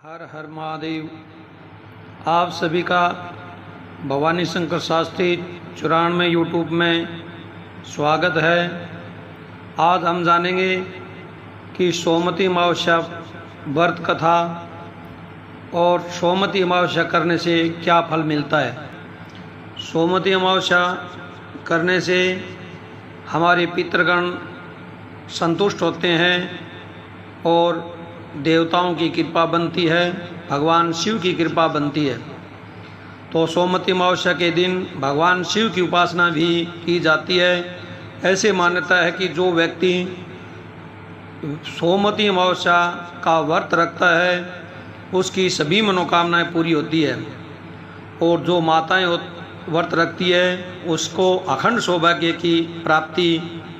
हर हर महादेव। आप सभी का भवानी शंकर शास्त्री 94 यूट्यूब में स्वागत है। आज हम जानेंगे कि सोमवती अमावस्या व्रत कथा और सोमवती अमावस्या करने से क्या फल मिलता है। सोमवती अमावस्या करने से हमारे पितृगण संतुष्ट होते हैं और देवताओं की कृपा बनती है, भगवान शिव की कृपा बनती है। तो सोमवती अमावस्या के दिन भगवान शिव की उपासना भी की जाती है। ऐसे मान्यता है कि जो व्यक्ति सोमवती अमावस्या का व्रत रखता है उसकी सभी मनोकामनाएं पूरी होती है, और जो माताएं व्रत रखती है उसको अखंड सौभाग्य की प्राप्ति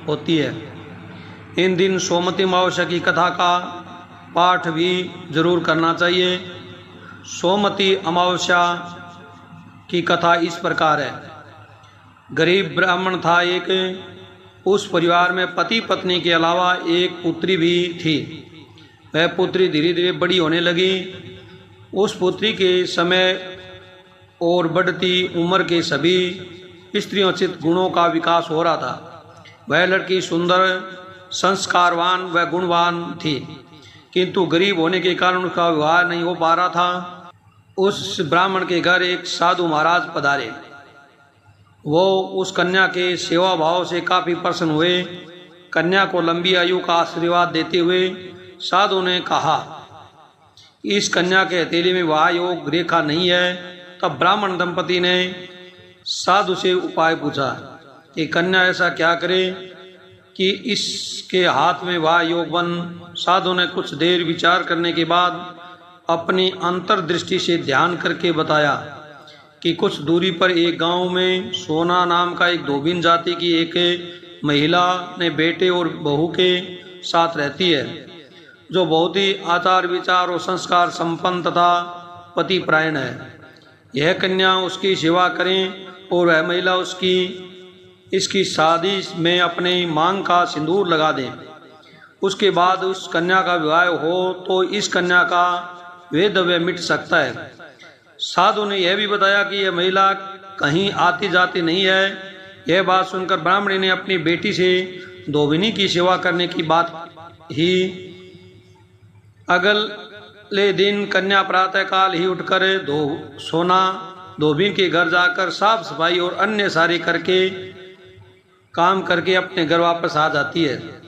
होती है। इन दिन सोमवती अमावस्या की कथा का पाठ भी जरूर करना चाहिए। सोमवती अमावस्या की कथा इस प्रकार है। गरीब ब्राह्मण था एक, उस परिवार में पति पत्नी के अलावा एक पुत्री भी थी। वह पुत्री धीरे धीरे बड़ी होने लगी। उस पुत्री के समय और बढ़ती उम्र के सभी स्त्रियोचित गुणों का विकास हो रहा था। वह लड़की सुंदर, संस्कारवान व गुणवान थी, किंतु गरीब होने के कारण उसका विवाह नहीं हो पा रहा था। उस ब्राह्मण के घर एक साधु महाराज पधारे। वो उस कन्या के सेवा भाव से काफ़ी प्रसन्न हुए। कन्या को लंबी आयु का आशीर्वाद देते हुए साधु ने कहा, इस कन्या के हथेली में विवाह योग रेखा नहीं है। तब ब्राह्मण दंपति ने साधु से उपाय पूछा कि कन्या ऐसा क्या करे कि इसके हाथ में वह योग बन। साधु ने कुछ देर विचार करने के बाद अपनी अंतर्दृष्टि से ध्यान करके बताया कि कुछ दूरी पर एक गांव में सोना नाम का एक धोबिन जाति की एक महिला ने बेटे और बहू के साथ रहती है, जो बहुत ही आचार विचार और संस्कार संपन्न तथा पतिपरायण है। यह कन्या उसकी सेवा करें और वह महिला इसकी शादी में अपने मांग का सिंदूर लगा दें। उसके बाद उस कन्या का विवाह हो तो इस कन्या का वैधव्य मिट सकता है। साधु ने यह भी बताया कि यह महिला कहीं आती जाती नहीं है। यह बात सुनकर ब्राह्मणी ने अपनी बेटी से धोबिनी की सेवा करने की बात ही। अगले दिन कन्या प्रातःकाल ही उठकर सोना धोबी के घर जाकर साफ सफाई और अन्य सारी काम करके अपने घर वापस आ जाती है।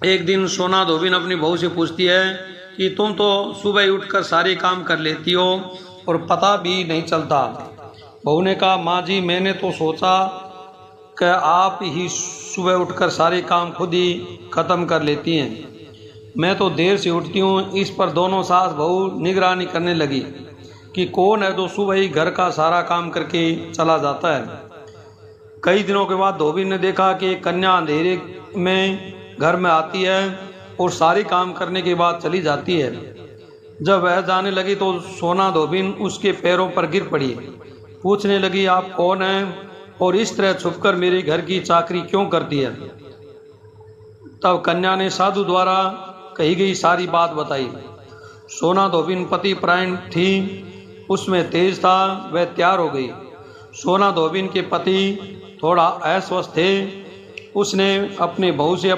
एक दिन सोना धोबिन अपनी बहू से पूछती है कि तुम तो सुबह उठकर सारे काम कर लेती हो और पता भी नहीं चलता। बहू ने कहा, माँ जी, मैंने तो सोचा कि आप ही सुबह उठकर सारे काम खुद ही खत्म कर लेती हैं। मैं तो देर से उठती हूँ। इस पर दोनों सास बहू निगरानी करने लगी कि कौन है जो सुबह ही घर का सारा काम करके चला जाता है। कई दिनों के बाद धोबी ने देखा कि कन्या अंधेरे में घर में आती है और सारी काम करने के बाद चली जाती है। जब वह जाने लगी तो सोना धोबिन उसके पैरों पर गिर पड़ी। पूछने लगी, आप कौन हैं और इस तरह छुपकर मेरे घर की चाकरी क्यों करती है। तब कन्या ने साधु द्वारा कही गई सारी बात बताई। सोना धोबिन पति परायण थी, उसमें तेज था, वह तैयार हो गई। सोना धोबिन के पति थोड़ा अस्वस्थ थे। उसने अपनी बहू से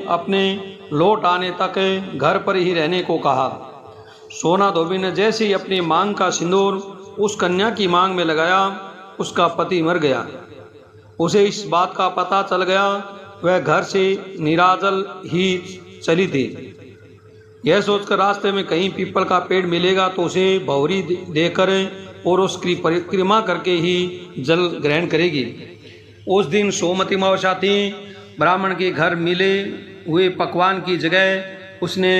अपने लौट आने तक घर पर ही रहने को कहा। सोना धोबिन ने जैसे ही अपनी मांग का सिंदूर उस कन्या की मांग में लगाया, उसका पति मर गया। उसे इस बात का पता चल गया। वह घर से निराजल ही चली थी। यह सोचकर रास्ते में कहीं पीपल का पेड़ मिलेगा तो उसे भौरी देकर और उसकी परिक्रमा करके ही जल ग्रहण करेगी। उस दिन सोमवती अमावस्या थी। ब्राह्मण के घर मिले हुए पकवान की जगह उसने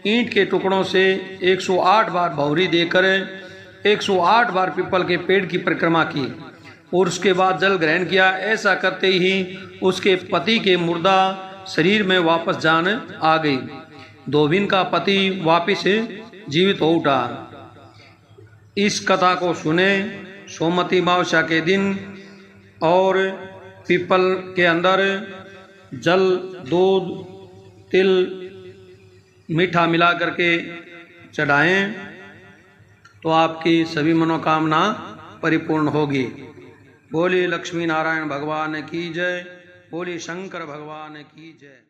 ईंट के टुकड़ों से 108 बार भौरी देकर 108 बार पीपल के पेड़ की परिक्रमा की और उसके बाद जल ग्रहण किया। ऐसा करते ही उसके पति के मुर्दा शरीर में वापस जान आ गई। धोबिन का पति वापस जीवित हो उठा। इस कथा को सुने सोमवती अमावस्या के दिन और पीपल के अंदर जल, दूध, तिल मीठा मिला करके चढ़ाएं तो आपकी सभी मनोकामना परिपूर्ण होगी। बोली लक्ष्मी नारायण भगवान की जय, बोली शंकर भगवान की जय।